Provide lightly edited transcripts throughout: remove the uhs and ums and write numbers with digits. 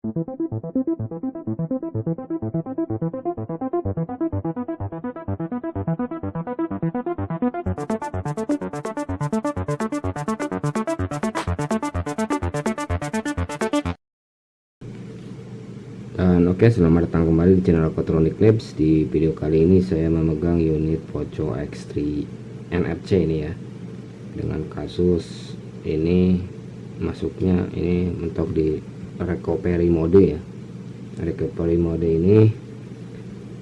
Dan oke, selamat datang kembali di channel Alkotronic Labs. Di video kali ini saya memegang unit Poco X3 NFC ini ya, dengan kasus ini masuknya ini mentok di recovery mode ya. Recovery mode ini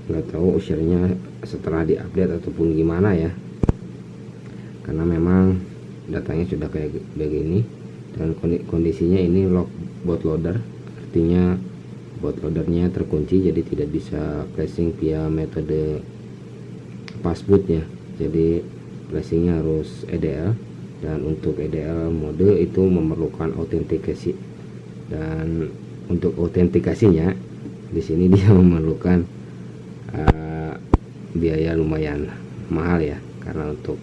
nggak tahu usianya setelah diupdate ataupun gimana ya, karena memang datanya sudah kayak begini dan kondisinya ini lock bootloader, artinya bootloadernya terkunci, jadi tidak bisa flashing via metode passboot ya, jadi flashingnya harus EDL, dan untuk EDL mode itu memerlukan autentikasi, dan untuk autentikasinya di sini dia memerlukan biaya lumayan mahal ya, karena untuk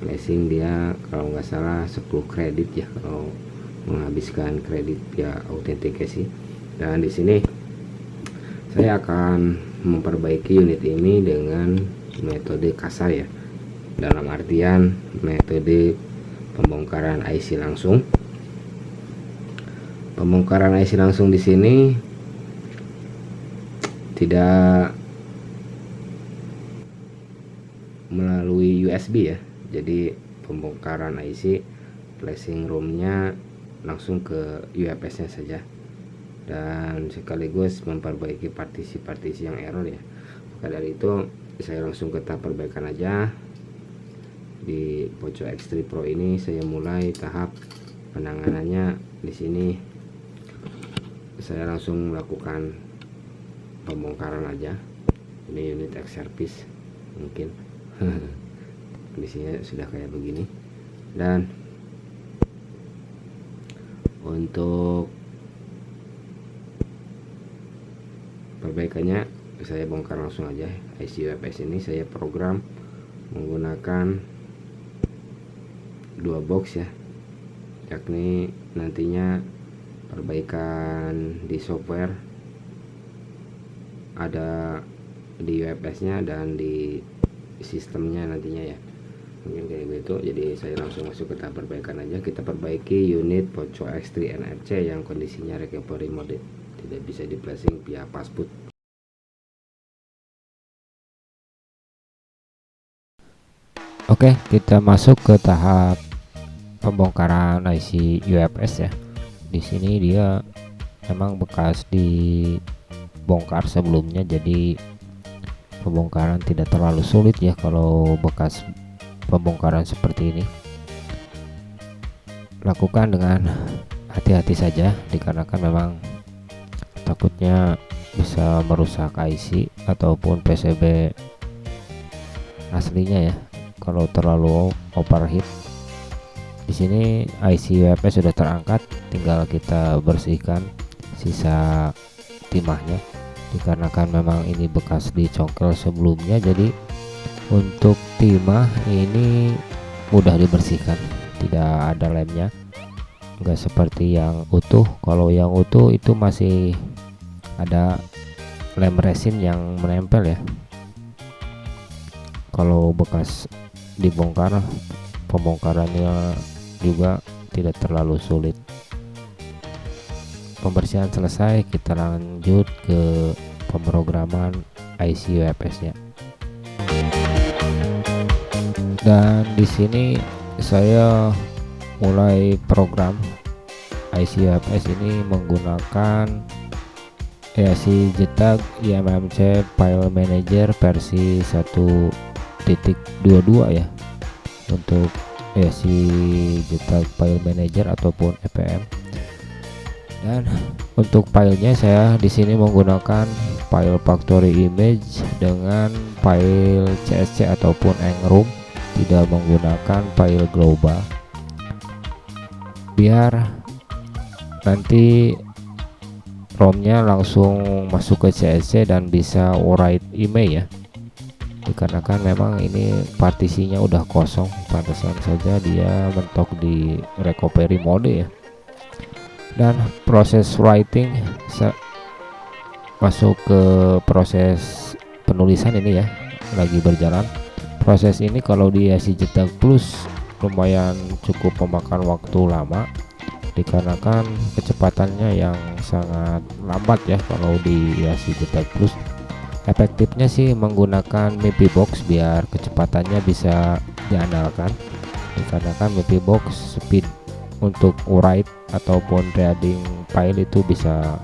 flashing dia kalau nggak salah 10 kredit ya kalau menghabiskan kredit via autentikasi. Dan di sini saya akan memperbaiki unit ini dengan metode kasar ya, dalam artian metode pembongkaran IC langsung. Pembongkaran IC langsung di sini tidak melalui USB ya, jadi pembongkaran IC flashing ROM-nya langsung ke UFS-nya saja, dan sekaligus memperbaiki partisi-partisi yang error ya. Maka dari itu saya langsung ke tahap perbaikan aja. Di Poco X3 Pro ini saya mulai tahap penanganannya. Di sini saya langsung melakukan pembongkaran aja. Ini unit X service mungkin kondisinya sudah kayak begini, dan untuk perbaikannya saya bongkar langsung aja. IC UFS ini saya program menggunakan 2 box ya, yakni nantinya perbaikan di software ada di UFS nya dan di sistemnya nantinya ya, mungkin kayak gitu. Jadi saya langsung masuk ke tahap perbaikan aja. Kita perbaiki unit Poco X3 NFC yang kondisinya recovery mode, tidak bisa di flashing via passboot. Oke, kita masuk ke tahap pembongkaran IC UFS ya. Di sini dia memang bekas dibongkar sebelumnya, jadi pembongkaran tidak terlalu sulit ya kalau bekas pembongkaran seperti ini. Lakukan dengan hati-hati saja, dikarenakan memang takutnya bisa merusak IC ataupun PCB aslinya ya kalau terlalu overheat. Di sini IC UFS sudah terangkat, tinggal kita bersihkan sisa timahnya, dikarenakan memang ini bekas dicongkel sebelumnya, jadi untuk timah ini mudah dibersihkan, tidak ada lemnya, enggak seperti yang utuh. Kalau yang utuh itu masih ada lem resin yang menempel ya. Kalau bekas dibongkar, pembongkarannya juga tidak terlalu sulit. Pembersihan selesai, kita lanjut ke pemrograman IC UFS nya. Dan di sini saya mulai program IC UFS ini menggunakan EAC JTAG IMMC File Manager versi 1.22 ya, untuk EAC JTAG File Manager ataupun EPM. Dan untuk filenya saya di sini menggunakan file factory image dengan file CSC ataupun engroom, tidak menggunakan file global, biar nanti ROM-nya langsung masuk ke CSC dan bisa write email ya, dikarenakan memang ini partisinya udah kosong, pantesan saja dia mentok di recovery mode ya. Dan proses writing masuk ke proses penulisan ini ya, lagi berjalan. Proses ini kalau di IC Cetak Plus lumayan cukup memakan waktu lama, dikarenakan kecepatannya yang sangat lambat ya kalau di IC Cetak Plus. Efektifnya sih menggunakan MIPI Box biar kecepatannya bisa diandalkan, dikarenakan MIPI Box speed untuk write ataupun reading file itu bisa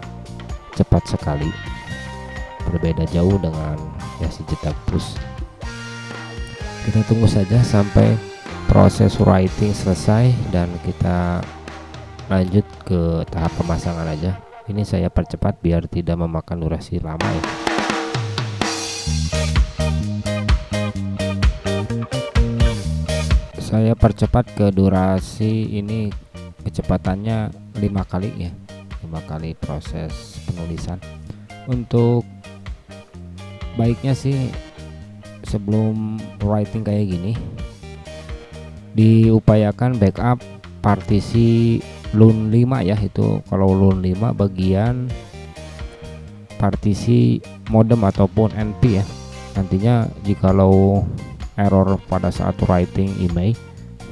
cepat sekali, berbeda jauh dengan IC Cetak Plus. Kita tunggu saja sampai proses writing selesai dan kita lanjut ke tahap pemasangan aja. Ini saya percepat biar tidak memakan durasi lama ya. Saya percepat ke durasi ini, kecepatannya 5 kali ya, 5 kali proses penulisan. Untuk baiknya sih sebelum writing kayak gini diupayakan backup partisi LUN 5 ya. Itu kalau LUN 5 bagian partisi modem ataupun NP ya. Nantinya jikalau error pada saat writing email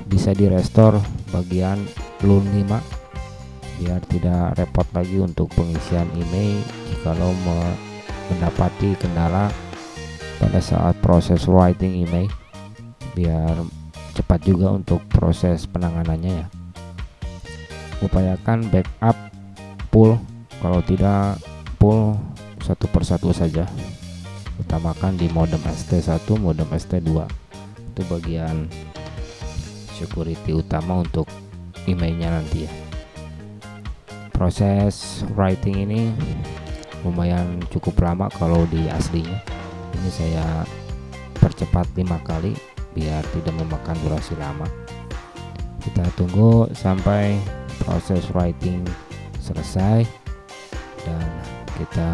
bisa di restore bagian LUN 5 biar tidak repot lagi untuk pengisian email jikalau mendapati kendala pada saat proses writing email, biar cepat juga untuk proses penanganannya ya. Upayakan backup full, kalau tidak full satu persatu saja. Utamakan di modem ST1, modem ST2, itu bagian security utama untuk emailnya nanti ya. Proses writing ini lumayan cukup lama kalau di aslinya. Ini saya percepat 5 kali biar tidak memakan durasi lama. Kita tunggu sampai proses writing selesai dan kita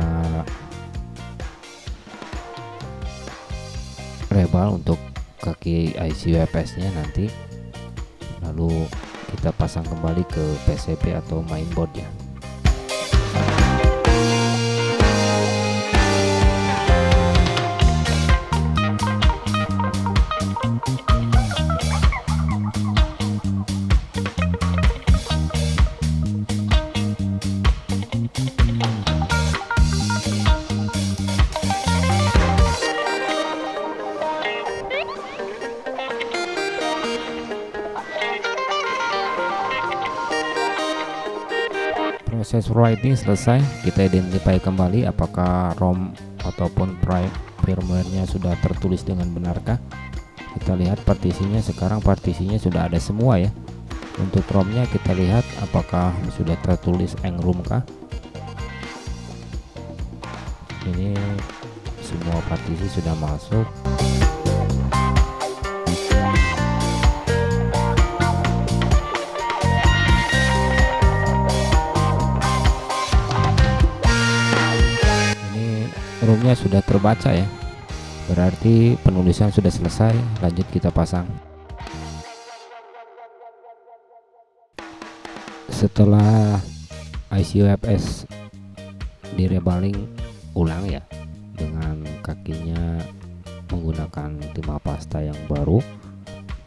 rebal untuk kaki IC UFS nya nanti, lalu kita pasang kembali ke PCB atau mainboard ya. Proses writing selesai, kita identify kembali apakah ROM ataupun firmware-nya sudah tertulis dengan benarkah. Kita lihat partisinya, sekarang partisinya sudah ada semua ya. Untuk ROM-nya kita lihat apakah sudah tertulis engroom kah. Ini semua partisi sudah masuk. ROM-nya sudah terbaca ya, berarti penulisan sudah selesai. Lanjut kita pasang. Setelah IC UFS direbaling ulang ya dengan kakinya menggunakan timah pasta yang baru,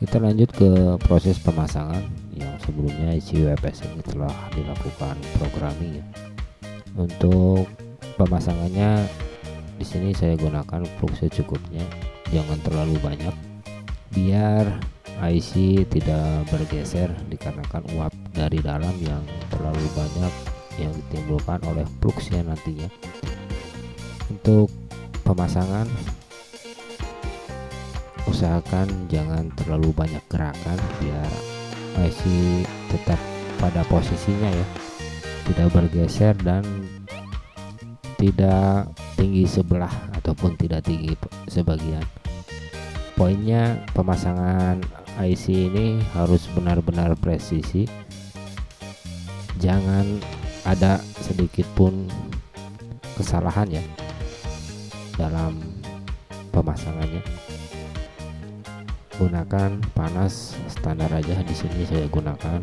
kita lanjut ke proses pemasangan yang sebelumnya IC UFS ini telah dilakukan programming ya. Untuk pemasangannya di sini saya gunakan plug secukupnya, jangan terlalu banyak biar IC tidak bergeser dikarenakan uap dari dalam yang terlalu banyak yang ditimbulkan oleh plugsnya nantinya. Untuk pemasangan usahakan jangan terlalu banyak gerakan biar IC tetap pada posisinya ya, tidak bergeser dan tidak tinggi sebelah ataupun tidak tinggi sebagian. Poinnya pemasangan IC ini harus benar-benar presisi, jangan ada sedikit pun kesalahan ya dalam pemasangannya. Gunakan panas standar aja, di sini saya gunakan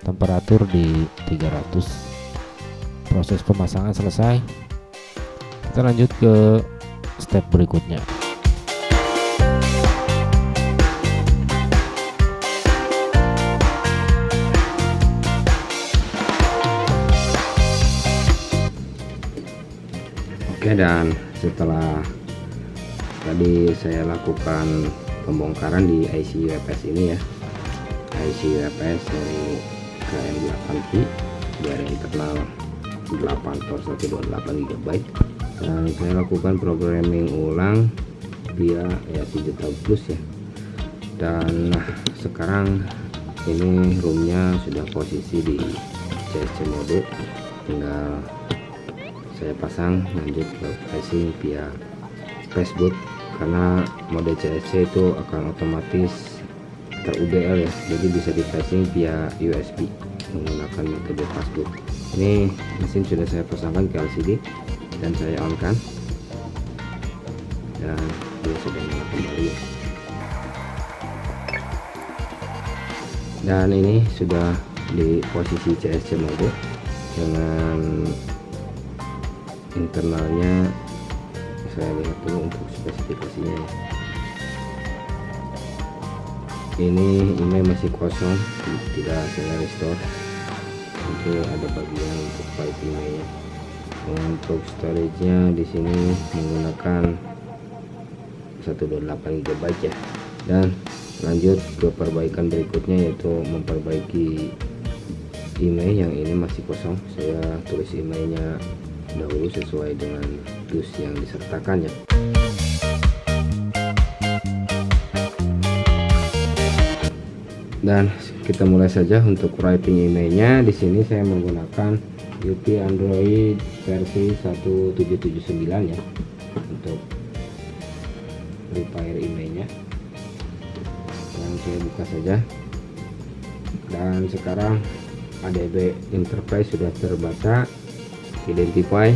temperatur di 300 proses pemasangan selesai. Kita lanjut ke step berikutnya. Oke, dan setelah tadi saya lakukan pembongkaran di IC UFS ini ya, IC UFS dari KM8P dari internal 8 port 128 GB, dan saya lakukan programming ulang via ya 7 tahun plus ya. Dan sekarang ini roomnya sudah posisi di CSC mode, tinggal saya pasang lanjut ke flashing via Facebook, karena mode CSC itu akan otomatis ter-UDL ya, jadi bisa di flashing via USB menggunakan metode Facebook. Ini mesin sudah saya pasangkan ke LCD dan saya on kan, dan dia sudah nyala kembali. Dan ini sudah di posisi CSC mode dengan internalnya. Saya lihat dulu untuk spesifikasinya ya. Ini email masih kosong, tidak saya restore. Itu ada bagian untuk file emailnya. Untuk storage-nya di sini menggunakan 128 GB ya. Dan lanjut ke perbaikan berikutnya, yaitu memperbaiki email yang ini masih kosong. Saya tulis emailnya dahulu sesuai dengan dus yang disertakan ya. Dan kita mulai saja untuk writing emailnya. Di sini saya menggunakan UP Android versi 1779 ya untuk repair emailnya. Dan saya buka saja. Dan sekarang ADB interface sudah terbaca. Identify,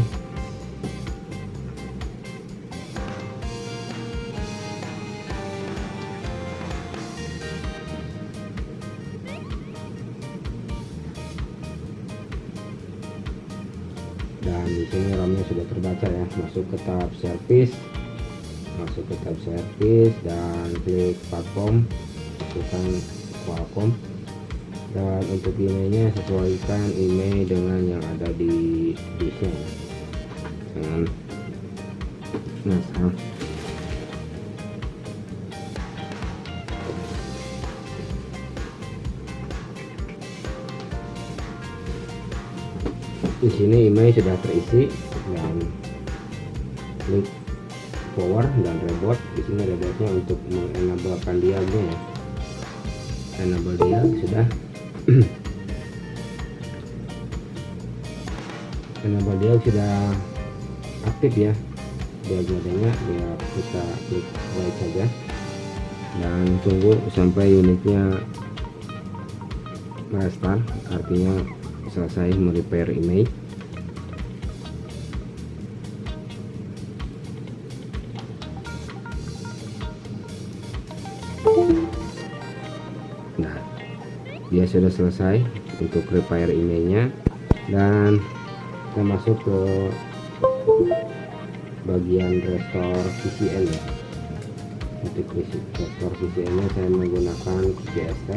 dan di sini RAM-nya sudah terbaca ya. Masuk ke tab service, dan klik platform, masukkan Qualcomm. Dan untuk emailnya sesuaikan email dengan yang ada di busnya ya, dengan nasal. Di sini email sudah terisi, dan klik power dan reboot. Di sini rebootnya untuk mengenablekan dialognya ya. Enable dialog sudah. Enable dialog sudah aktif ya dialognya, dia kita klik right saja dan tunggu sampai unitnya restart, artinya selesai merepair email. Nah, dia sudah selesai untuk repair emailnya, dan kita masuk ke bagian restore VCN ya. Untuk restore VCN nya saya menggunakan QPST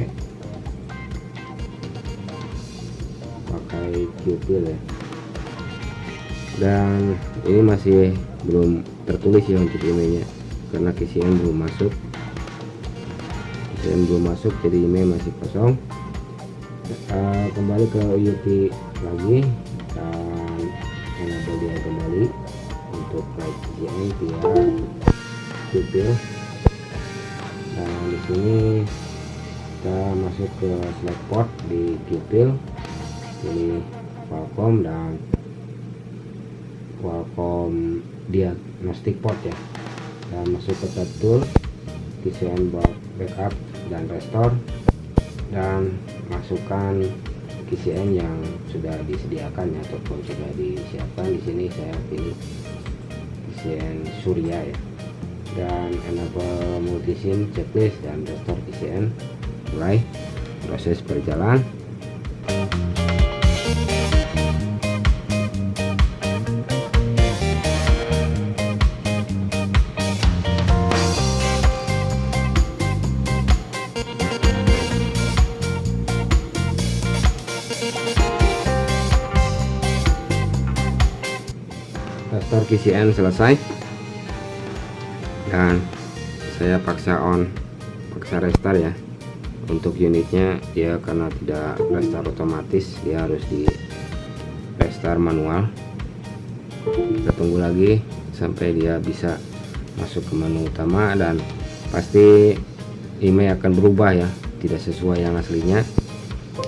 pakai QPIL ya, dan ini masih belum tertulis ya untuk emailnya karena KCN belum masuk. Jadi email masih kosong. Kembali ke UP lagi dan enable dia kembali untuk write VCN via QPIL. Dan di sini kita masuk ke select port di QPIL, pilih Qualcomm dan Qualcomm diagnostic port ya, dan masuk ke tab tool, KCN backup dan restore, dan masukkan KCN yang sudah disediakan ya, ataupun sudah disiapkan. Di sini saya pilih KCN Surya ya, dan enable multisim checklist dan restore KCN. Mulai proses berjalan. Restore KCN selesai, dan saya paksa restart ya. Untuk unitnya dia karena tidak restart otomatis, dia harus di restart manual. Kita tunggu lagi sampai dia bisa masuk ke menu utama, dan pasti email akan berubah ya, tidak sesuai yang aslinya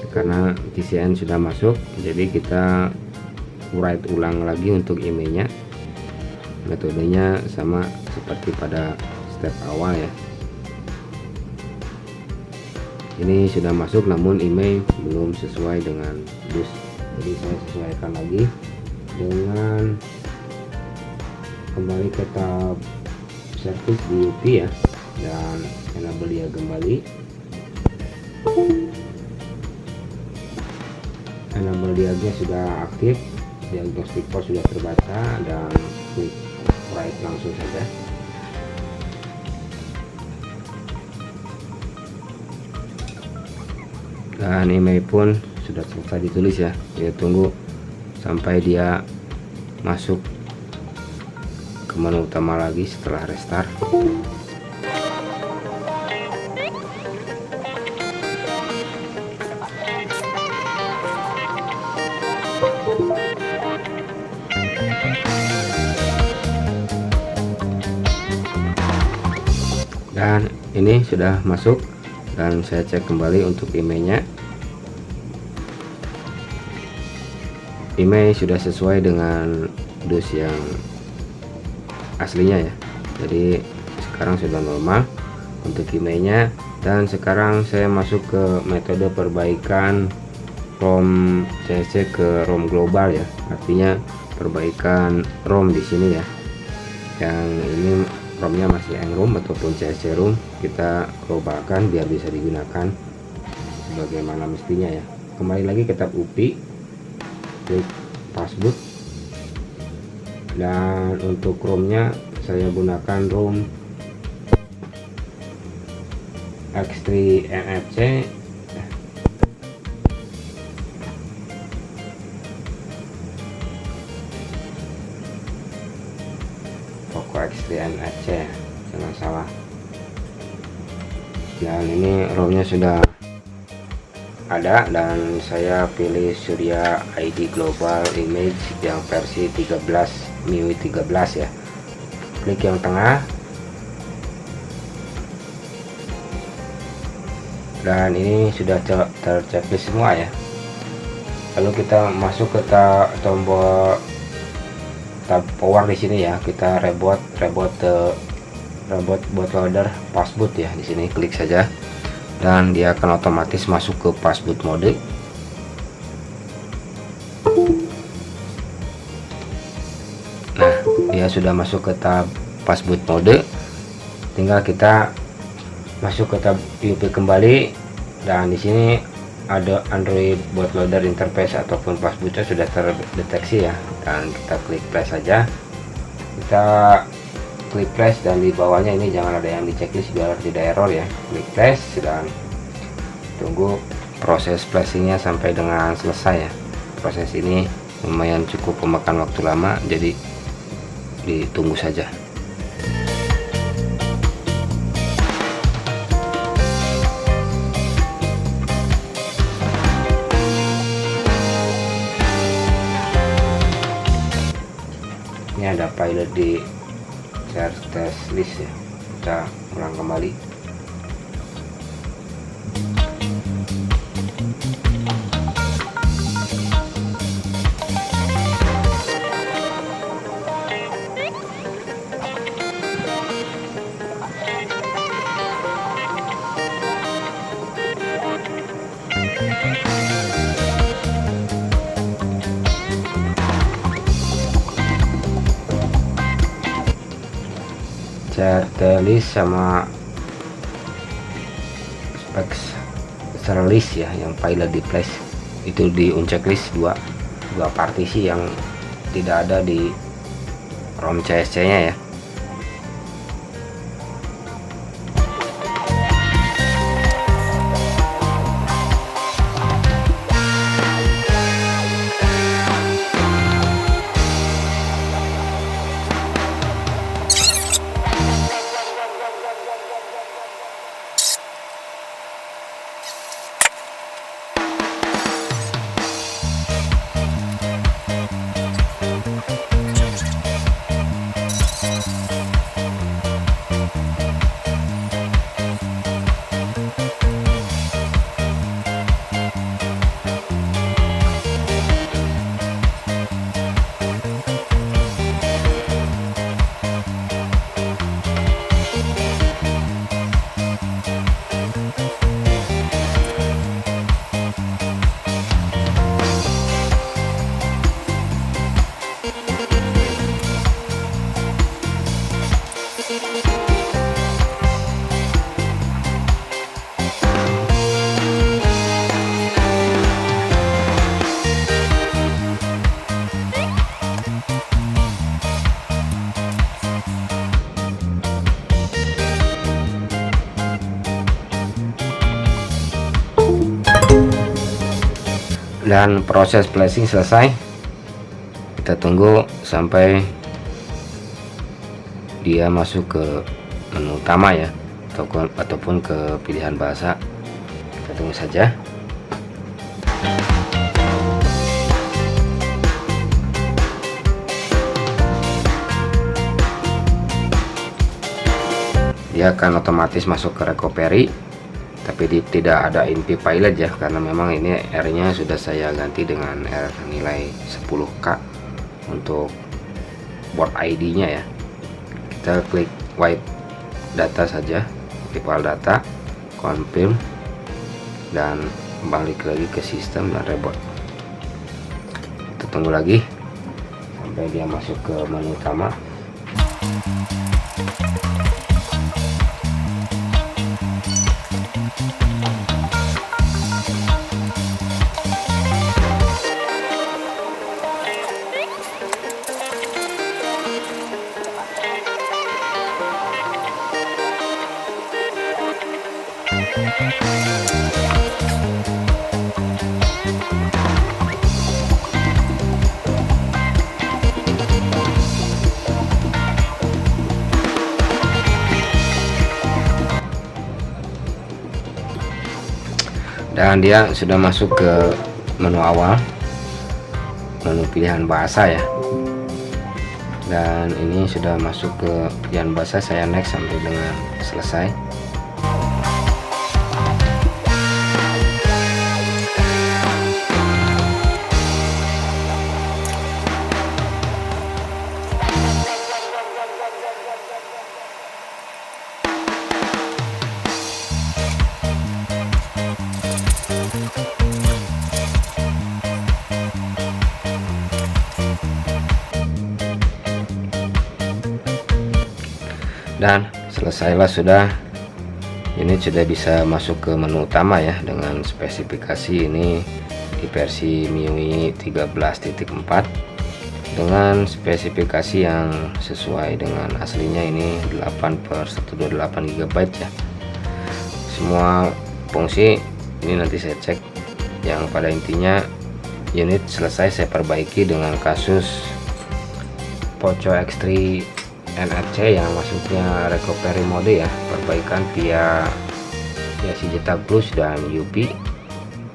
karena KCN sudah masuk. Jadi kita write ulang lagi untuk emailnya. Metodenya sama seperti pada step awal ya. Ini sudah masuk namun email belum sesuai dengan bus, jadi saya sesuaikan lagi dengan kembali ke tab service di UP ya, dan enable dia kembali. Enable diagnya sudah aktif, diagnostic port sudah terbaca, dan klik write langsung saja. Dan email pun sudah selesai ditulis ya. Kita tunggu sampai dia masuk ke menu utama lagi setelah restart. Dan ini sudah masuk, dan saya cek kembali untuk emailnya. Email sudah sesuai dengan dus yang aslinya ya, jadi sekarang sudah normal untuk emailnya. Dan sekarang saya masuk ke metode perbaikan ROM CC ke ROM global ya, artinya perbaikan ROM di sini ya. Yang ini ROM-nya masih ENGROM ataupun CSC ROM, kita globalkan biar bisa digunakan sebagaimana mestinya ya. Kembali lagi ke tab UPI, klik passboot, dan untuk ROM-nya saya gunakan ROM X3 NFC. Poco X3 NFC, jangan salah. Dan ini ROM-nya sudah ada, dan saya pilih Surya ID Global Image yang versi 13 MIUI 13 ya. Klik yang tengah, dan ini sudah terchecklist semua ya. Lalu kita masuk ke tombol tab power di sini ya. Kita reboot bootloader passboot ya. Di sini klik saja, dan dia akan otomatis masuk ke passboot mode. Nah, dia sudah masuk ke tab passboot mode. Tinggal kita masuk ke tab UP kembali, dan di sini ada Android bootloader interface ataupun passbootnya sudah terdeteksi ya, dan kita klik play saja. Kita klik flash, dan di bawahnya ini jangan ada yang di checklist biar tidak error ya. Klik flash dan tunggu proses flashingnya sampai dengan selesai ya. Proses ini lumayan cukup memakan waktu lama, jadi ditunggu saja. Ini ada pilot di share test list ya, kita ulang kembali. Share list sama specs list ya, yang pilot di flash itu di unchecklist dua partisi yang tidak ada di ROM CSC nya ya. Dan proses flashing selesai. Kita tunggu sampai dia masuk ke menu utama ya, ataupun ke pilihan bahasa. Kita tunggu saja. Dia akan otomatis masuk ke recovery, tapi tidak ada input pilot ya, karena memang ini R nya sudah saya ganti dengan R nilai 10K untuk board ID nya ya. Kita klik wipe data saja, klik file data, confirm, dan balik lagi ke sistem dan reboot. Kita tunggu lagi sampai dia masuk ke menu utama. Dan dia sudah masuk ke menu awal, menu pilihan bahasa ya. Dan ini sudah masuk ke pilihan bahasa, saya next sampai dengan selesai. Dan selesailah sudah, ini sudah bisa masuk ke menu utama ya, dengan spesifikasi ini di versi MIUI 13.4 dengan spesifikasi yang sesuai dengan aslinya, ini 8/128 GB ya. Semua fungsi ini nanti saya cek, yang pada intinya unit selesai saya perbaiki dengan kasus Poco X3 NFC yang maksudnya recovery mode ya, perbaikan via si Jetak Plus dan UP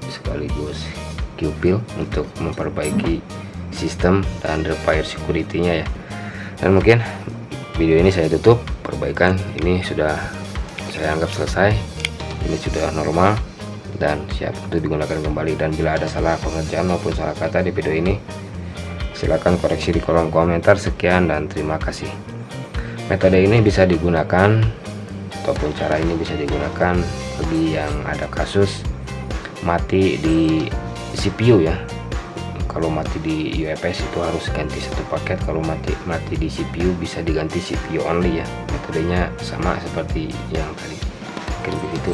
sekaligus QPIL untuk memperbaiki sistem dan repair security-nya ya. Dan mungkin video ini saya tutup, perbaikan ini sudah saya anggap selesai, ini sudah normal dan siap untuk digunakan kembali. Dan bila ada salah pengerjaan maupun salah kata di video ini, silakan koreksi di kolom komentar. Sekian dan terima kasih. Metode ini bisa digunakan, ataupun cara ini bisa digunakan bagi yang ada kasus mati di CPU ya. Kalau mati di UFS itu harus ganti satu paket, kalau mati di CPU bisa diganti CPU only ya. Metodenya sama seperti yang tadi, mungkin begitu.